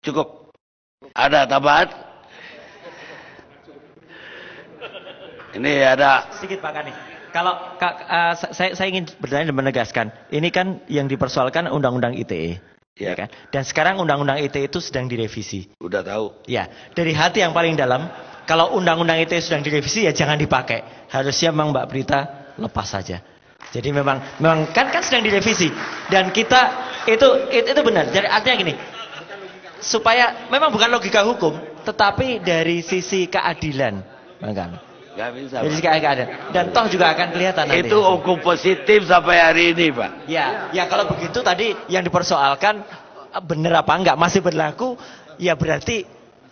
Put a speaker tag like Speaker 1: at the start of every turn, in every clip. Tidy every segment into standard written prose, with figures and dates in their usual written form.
Speaker 1: Cukup. Ada tambahan? Ini ada.
Speaker 2: Sedikit Pak Kani. Kalau saya ingin bertanya dan menegaskan, ini kan yang dipersoalkan Undang-Undang ITE, ya kan? Dan sekarang Undang-Undang ITE itu sedang direvisi.
Speaker 1: Udah tahu.
Speaker 2: Ya, dari hati yang paling dalam, kalau Undang-Undang ITE sedang direvisi ya jangan dipakai. Harusnya memang Mbak Prita lepas saja. Jadi memang kan sedang direvisi dan kita itu benar. Jadi artinya gini, supaya memang bukan logika hukum, tetapi dari sisi keadilan, Bang Kami.
Speaker 1: Gak bisa.
Speaker 2: Dari sisi keadilan dan toh juga akan kelihatan nanti.
Speaker 1: Itu hukum positif sampai hari ini, Pak.
Speaker 2: Ya kalau begitu tadi yang dipersoalkan benar apa enggak masih berlaku, ya berarti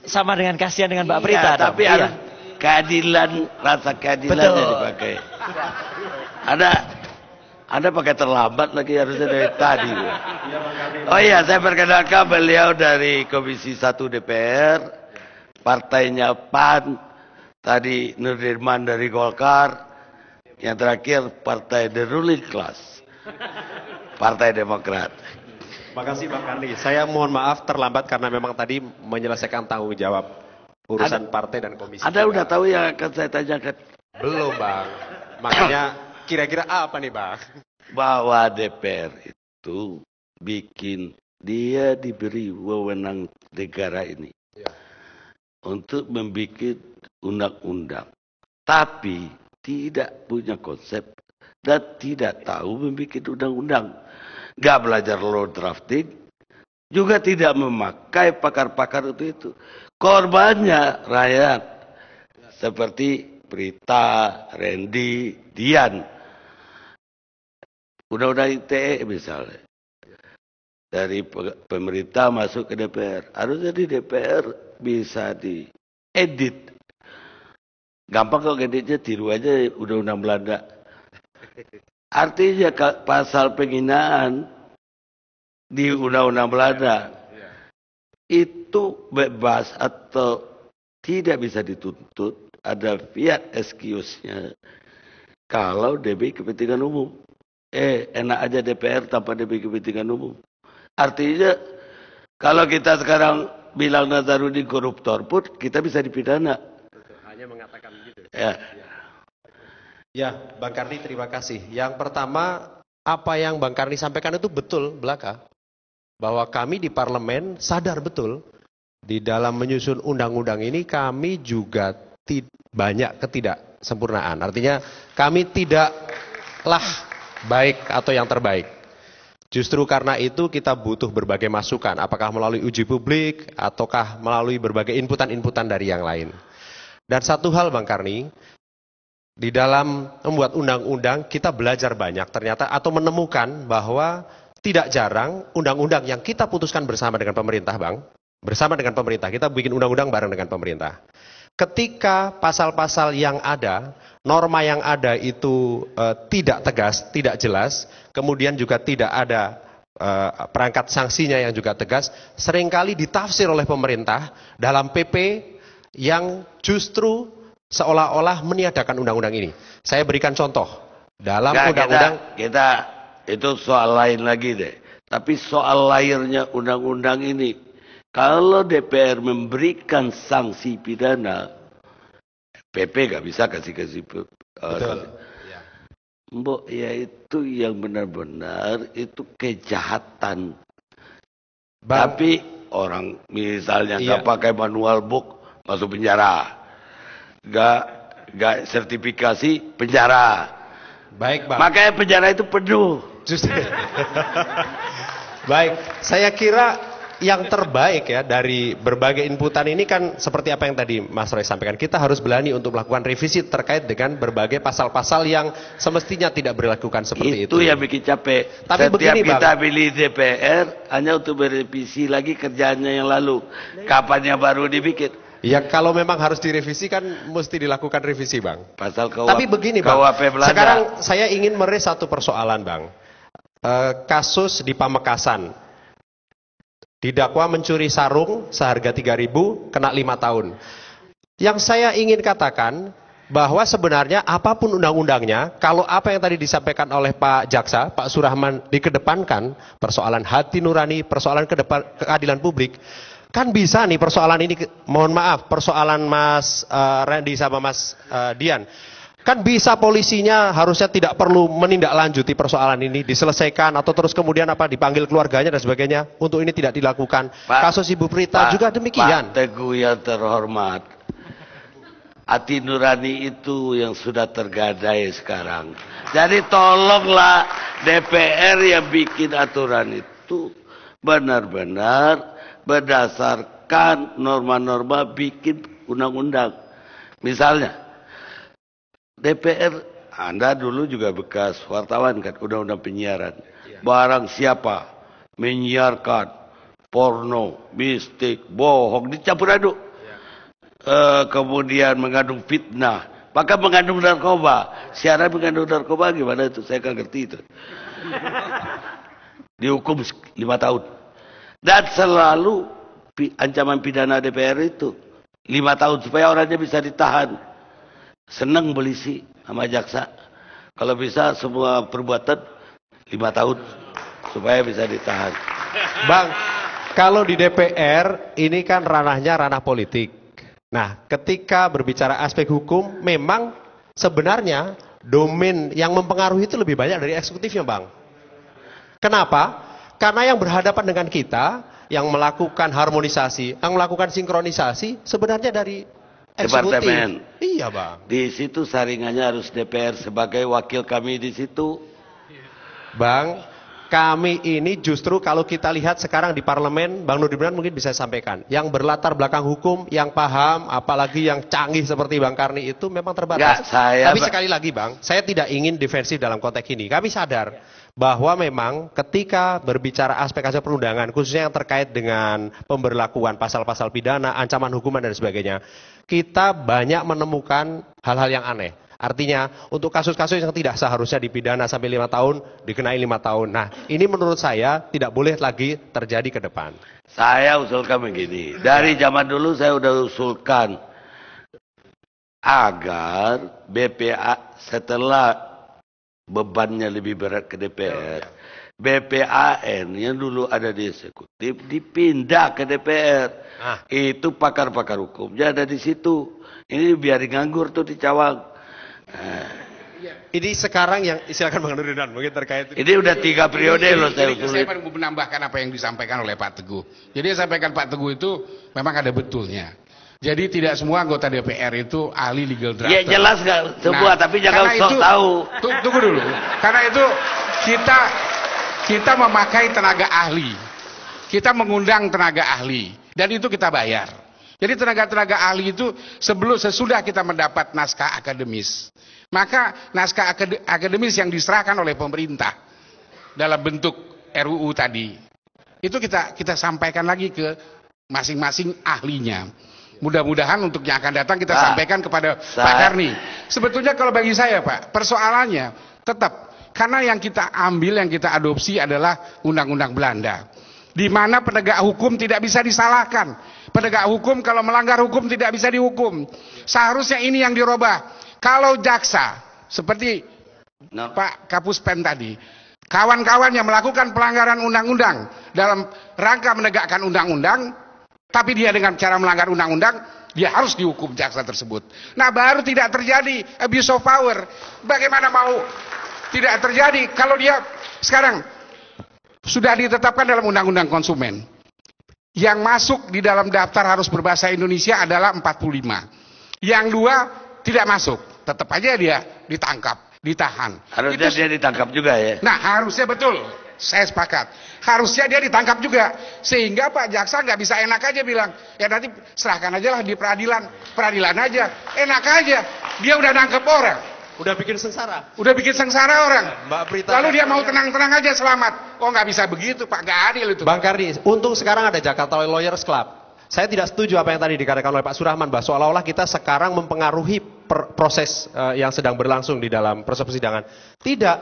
Speaker 2: sama dengan kasihan dengan Mbak Prita.
Speaker 1: Iya, tapi harus keadilan, rasa keadilannya dipakai. Ada pakai terlambat lagi harusnya dari tadi. Oh iya, saya perkenalkan beliau dari Komisi 1 DPR, partainya PAN, tadi Nurdirman dari Golkar, yang terakhir partai The Ruling Class, Partai Demokrat.
Speaker 3: Makasih Bang Karni. Saya mohon maaf terlambat karena memang tadi menyelesaikan tanggung jawab urusan partai dan komisi.
Speaker 1: Anda udah tahu yang akan saya tanyakan?
Speaker 3: Belum Bang. Makanya kira-kira apa nih Bang?
Speaker 1: Bahwa DPR itu dia diberi wewenang negara ini untuk membuat undang-undang, tapi tidak punya konsep dan tidak tahu membuat undang-undang. Gak belajar law drafting, juga tidak memakai pakar-pakar itu. Korbannya rakyat seperti Prita, Randy, Dian. Undang-undang ITE misalnya. Dari pemerintah masuk ke DPR. Harusnya di DPR bisa diedit. Gampang kok editnya, tiru aja undang-undang Belanda. Artinya pasal penghinaan di undang-undang Belanda itu bebas atau tidak bisa dituntut. Ada fiat excuse-nya kalau demi kepentingan umum. Enak aja DPR tanpa demi kepentingan umum. Artinya kalau kita sekarang bilang Nazarudin koruptor pun kita bisa dipidana.
Speaker 3: Hanya mengatakan begitu.
Speaker 1: Ya,
Speaker 3: Bang Karni terima kasih. Yang pertama, apa yang Bang Karni sampaikan itu betul belaka. Bahwa kami di parlemen sadar betul di dalam menyusun undang-undang ini kami juga banyak ketidaksempurnaan. Artinya kami tidaklah baik atau yang terbaik. Justru karena itu kita butuh berbagai masukan. Apakah melalui uji publik ataukah melalui berbagai inputan-inputan dari yang lain. Dan satu hal Bang Karni, di dalam membuat undang-undang kita belajar banyak ternyata atau menemukan bahwa tidak jarang undang-undang yang kita putuskan bersama dengan pemerintah Bang. Bersama dengan pemerintah, kita bikin undang-undang bareng dengan pemerintah. Ketika pasal-pasal yang ada, norma yang ada itu tidak tegas, tidak jelas, kemudian juga tidak ada perangkat sanksinya yang juga tegas, seringkali ditafsir oleh pemerintah dalam PP yang justru seolah-olah meniadakan undang-undang ini. Saya berikan contoh. Dalam undang-undang
Speaker 1: kita itu soal lain lagi deh. Tapi soal lahirnya undang-undang ini. Kalau DPR memberikan sanksi pidana, PP gak bisa kasih.
Speaker 3: betul.
Speaker 1: Mbok, ya itu yang benar-benar itu kejahatan. Tapi orang misalnya gak pakai manual book masuk penjara. Gak sertifikasi penjara.
Speaker 3: Baik Bang.
Speaker 1: Makanya penjara itu penuh.
Speaker 3: Baik, saya kira yang terbaik ya dari berbagai inputan ini kan seperti apa yang tadi Mas Roy sampaikan. Kita harus berani untuk melakukan revisi terkait dengan berbagai pasal-pasal yang semestinya tidak berlakukan seperti itu.
Speaker 1: Itu yang bikin capek.
Speaker 3: Tapi
Speaker 1: setiap
Speaker 3: begini,
Speaker 1: kita
Speaker 3: Bang,
Speaker 1: pilih DPR hanya untuk merevisi lagi kerjaannya yang lalu. Kapan yang baru dibikin?
Speaker 3: Ya kalau memang harus direvisi kan mesti dilakukan revisi Bang.
Speaker 1: Pasal KUHP.
Speaker 3: Tapi begini Bang,
Speaker 1: Belanda.
Speaker 3: sekarang saya ingin meraih satu persoalan Bang. Kasus di Pamekasan. Didakwa mencuri sarung seharga 3.000, kena 5 tahun. Yang saya ingin katakan bahwa sebenarnya apapun undang-undangnya, kalau apa yang tadi disampaikan oleh Pak Jaksa, Pak Surahman dikedepankan, persoalan hati nurani, persoalan keadilan publik, Kan bisa nih persoalan ini, mohon maaf, persoalan Mas Randy sama Mas Dian. Kan bisa polisinya harusnya tidak perlu menindaklanjuti persoalan ini, diselesaikan atau terus kemudian dipanggil keluarganya dan sebagainya. Untuk ini tidak dilakukan. Kasus Ibu Prita juga demikian.
Speaker 1: Pak Teguh yang terhormat, hati nurani itu yang sudah tergadai sekarang. Jadi tolonglah DPR yang bikin aturan itu benar-benar berdasarkan norma-norma bikin undang-undang. Misalnya, DPR, Anda dulu juga bekas wartawan kan, undang-undang penyiaran. Barang siapa menyiarkan porno, mistik, bohong, dicampur aduk. Kemudian mengandung fitnah, bahkan mengandung narkoba. Siaran mengandung narkoba gimana itu? Saya nggak ngerti itu. Dihukum 5 tahun. Dan selalu ancaman pidana DPR itu 5 tahun supaya orangnya bisa ditahan. Senang polisi sama jaksa. Kalau bisa semua perbuatan 5 tahun supaya bisa ditahan.
Speaker 3: Bang, kalau di DPR ini kan ranahnya ranah politik. Nah, ketika berbicara aspek hukum, memang sebenarnya domain yang mempengaruhi itu lebih banyak dari eksekutifnya, Bang. Kenapa? Karena yang berhadapan dengan kita, yang melakukan harmonisasi, yang melakukan sinkronisasi, sebenarnya dari eksekutif.
Speaker 1: Departemen.
Speaker 3: Iya, Bang.
Speaker 1: Di situ saringannya harus DPR sebagai wakil kami di situ.
Speaker 3: Bang, kami ini justru kalau kita lihat sekarang di parlemen, Bang Nurdin mungkin bisa sampaikan, yang berlatar belakang hukum, yang paham, apalagi yang canggih seperti Bang Karni itu memang terbatas. Tapi sekali lagi Bang, saya tidak ingin defensif dalam konteks ini. Kami sadar bahwa memang ketika berbicara aspek-aspek perundangan, khususnya yang terkait dengan pemberlakuan pasal-pasal pidana, ancaman hukuman dan sebagainya, kita banyak menemukan hal-hal yang aneh. Artinya untuk kasus-kasus yang tidak seharusnya dipidana sampai 5 tahun, dikenai 5 tahun. Nah, ini menurut saya tidak boleh lagi terjadi ke depan.
Speaker 1: Saya usulkan begini, dari zaman dulu saya udah usulkan agar BPA setelah bebannya lebih berat ke DPR, BPAN yang dulu ada di eksekutif dipindah ke DPR. Itu pakar-pakar hukumnya ada di situ. Ini biar nganggur tuh di Cawang.
Speaker 3: Ini sekarang yang silakan Bang Nurdin mungkin terkait
Speaker 1: ini udah 3 periode loh saya usulin.
Speaker 4: Saya mau menambahkan apa yang disampaikan oleh Pak Teguh. Jadi yang sampaikan Pak Teguh itu memang ada betulnya. Jadi tidak semua anggota DPR itu ahli legal drafter.
Speaker 1: Ya jelas nggak semua, tapi jangan sok tahu.
Speaker 4: Tunggu dulu. Karena itu kita memakai tenaga ahli. Kita mengundang tenaga ahli dan itu kita bayar. Jadi tenaga-tenaga ahli itu sesudah kita mendapat naskah akademis, maka naskah akademis yang diserahkan oleh pemerintah dalam bentuk RUU tadi, itu kita sampaikan lagi ke masing-masing ahlinya. Mudah-mudahan untuk yang akan datang kita sampaikan kepada Pak Karni. Sebetulnya kalau bagi saya Pak, persoalannya tetap karena yang kita ambil, yang kita adopsi adalah Undang-Undang Belanda, di mana penegak hukum tidak bisa disalahkan. Penegak hukum kalau melanggar hukum tidak bisa dihukum. Seharusnya ini yang dirubah. Kalau jaksa seperti Pak Kapus Pen tadi, kawan-kawan yang melakukan pelanggaran undang-undang dalam rangka menegakkan undang-undang, tapi dia dengan cara melanggar undang-undang, dia harus dihukum jaksa tersebut. Nah, baru tidak terjadi abuse of power. Bagaimana mau tidak terjadi kalau dia sekarang sudah ditetapkan dalam undang-undang konsumen. Yang masuk di dalam daftar harus berbahasa Indonesia adalah 45. Yang 2 tidak masuk. Tetap aja dia ditangkap, ditahan.
Speaker 1: Harusnya dia ditangkap juga ya.
Speaker 4: Nah, harusnya betul. Saya sepakat. Harusnya dia ditangkap juga. Sehingga Pak Jaksa nggak bisa enak aja bilang, ya nanti serahkan aja lah di peradilan. Peradilan aja. Enak aja. Dia udah nangkep orang.
Speaker 3: udah bikin sengsara.
Speaker 4: Udah bikin sengsara orang.
Speaker 3: Mbak Prita.
Speaker 4: Lalu dia mau tenang-tenang aja selamat. Oh nggak bisa begitu Pak, nggak adil itu.
Speaker 3: Bang Karni, untung sekarang ada Jakarta Lawyers Club. Saya tidak setuju apa yang tadi dikatakan oleh Pak Surahman, bahwa seolah-olah kita sekarang mempengaruhi proses yang sedang berlangsung di dalam proses persidangan. Tidak.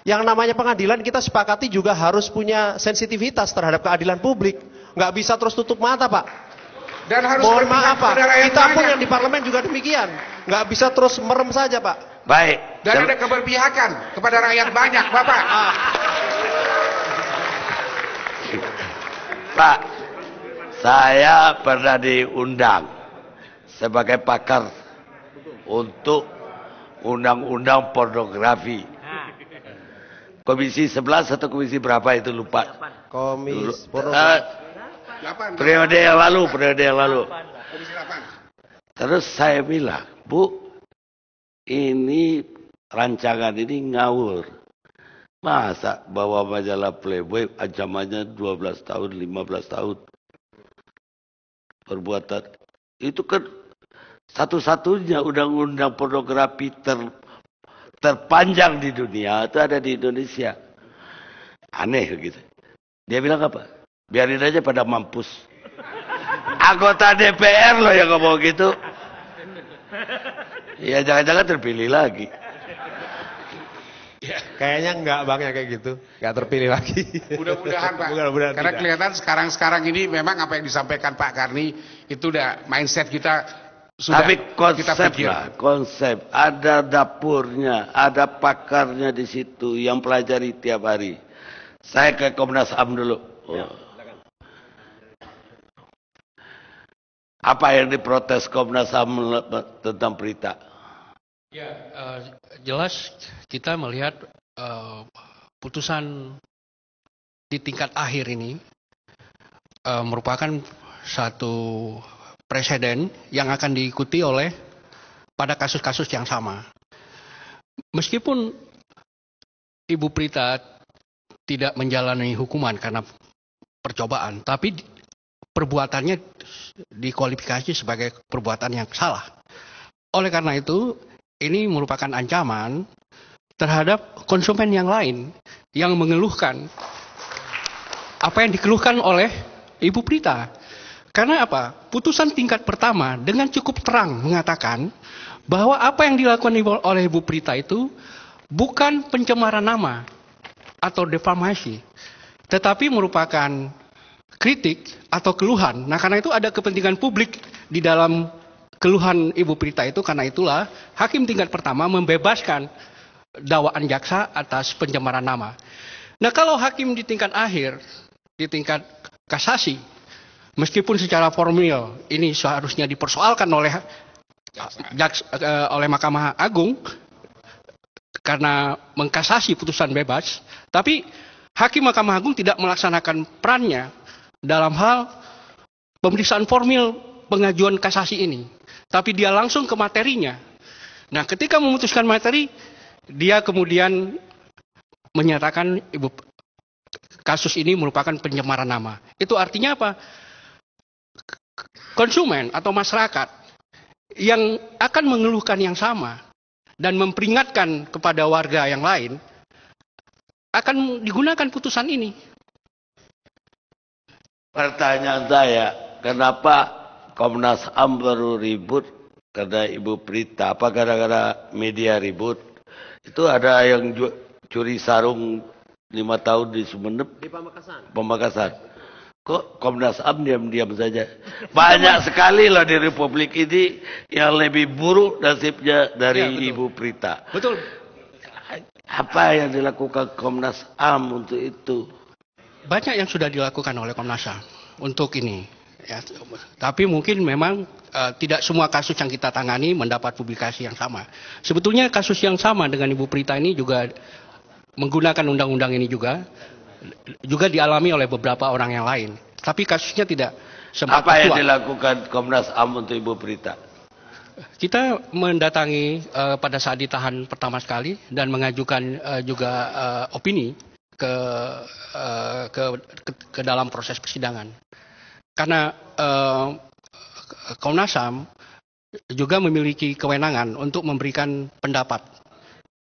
Speaker 3: Yang namanya pengadilan kita sepakati juga harus punya sensitivitas terhadap keadilan publik. Nggak bisa terus tutup mata, Pak.
Speaker 4: Dan harus
Speaker 3: mohon maaf, Pak. Kita pun
Speaker 4: banyak.
Speaker 3: yang di parlemen juga demikian. Nggak bisa terus merem saja, Pak.
Speaker 1: Baik.
Speaker 4: Dan ada keberpihakan kepada rakyat banyak, Bapak.
Speaker 1: Pak, Saya pernah diundang sebagai pakar untuk undang-undang pornografi. Komisi 11 atau komisi berapa itu lupa.
Speaker 3: Komisi
Speaker 1: Periode yang lalu. Terus saya bilang, Bu, ini rancangan ini ngawur. Masa bawa majalah Playboy ancamannya 12 tahun, 15 tahun. Perbuatan. Itu kan satu-satunya undang-undang pornografi terpanjang di dunia itu ada di Indonesia. Aneh gitu. Dia bilang apa? Biarin aja pada mampus. Anggota DPR loh yang ngomong gitu. Ya jangan-jangan terpilih lagi.
Speaker 3: Kayaknya enggak Bang ya kayak gitu. Enggak terpilih lagi.
Speaker 4: Mudah-mudahan Pak.
Speaker 3: Mudah-mudahan
Speaker 4: Karena
Speaker 3: tidak.
Speaker 4: kelihatan sekarang ini memang apa yang disampaikan Pak Karni itu udah mindset kita sudah
Speaker 1: Tapi
Speaker 4: kita
Speaker 1: konsep
Speaker 4: pikir.
Speaker 1: lah, konsep. Ada dapurnya, ada pakarnya di situ yang pelajari tiap hari. Saya ke Komnas HAM dulu. Apa yang diprotes Komnas HAM tentang berita?
Speaker 5: Ya, jelas kita melihat putusan di tingkat akhir ini merupakan satu presiden yang akan diikuti oleh pada kasus-kasus yang sama. Meskipun Ibu Prita tidak menjalani hukuman karena percobaan, tapi perbuatannya dikualifikasi sebagai perbuatan yang salah. Oleh karena itu, ini merupakan ancaman terhadap konsumen yang lain yang mengeluhkan apa yang dikeluhkan oleh Ibu Prita. Karena apa? Putusan tingkat pertama dengan cukup terang mengatakan bahwa apa yang dilakukan oleh Ibu Prita itu bukan pencemaran nama atau defamasi, tetapi merupakan kritik atau keluhan. Nah, karena itu ada kepentingan publik di dalam keluhan Ibu Prita itu. Karena itulah hakim tingkat pertama membebaskan dakwaan jaksa atas pencemaran nama. Nah, kalau hakim di tingkat akhir, di tingkat kasasi, meskipun secara formal ini seharusnya dipersoalkan oleh Mahkamah Agung karena mengkasasi putusan bebas, tapi hakim Mahkamah Agung tidak melaksanakan perannya dalam hal pemeriksaan formal pengajuan kasasi ini, tapi dia langsung ke materinya. Nah, ketika memutuskan materi, dia kemudian menyatakan kasus ini merupakan pencemaran nama. Itu artinya apa? Konsumen atau masyarakat yang akan mengeluhkan yang sama dan memperingatkan kepada warga yang lain akan digunakan putusan ini.
Speaker 1: Pertanyaan saya, kenapa Komnas HAM baru ribut karena Ibu Prita? Apa gara-gara media ribut? Itu ada yang curi sarung 5 tahun di Sumeneb. Di Pamekasan. Kok Komnas HAM diam-diam saja? Banyak sekali loh di Republik ini yang lebih buruk nasibnya dari Ibu Prita.
Speaker 5: Betul.
Speaker 1: Apa yang dilakukan Komnas HAM untuk itu?
Speaker 5: Banyak yang sudah dilakukan oleh Komnas HAM untuk ini. Ya, tapi mungkin memang tidak semua kasus yang kita tangani mendapat publikasi yang sama. Sebetulnya kasus yang sama dengan Ibu Prita ini juga menggunakan undang-undang ini juga dialami oleh beberapa orang yang lain. Tapi kasusnya tidak sempat
Speaker 1: Apa yang
Speaker 5: kuat.
Speaker 1: dilakukan Komnas HAM untuk Ibu Prita?
Speaker 5: Kita mendatangi pada saat ditahan pertama sekali dan mengajukan juga opini ke dalam proses persidangan. Karena Komnas HAM juga memiliki kewenangan untuk memberikan pendapat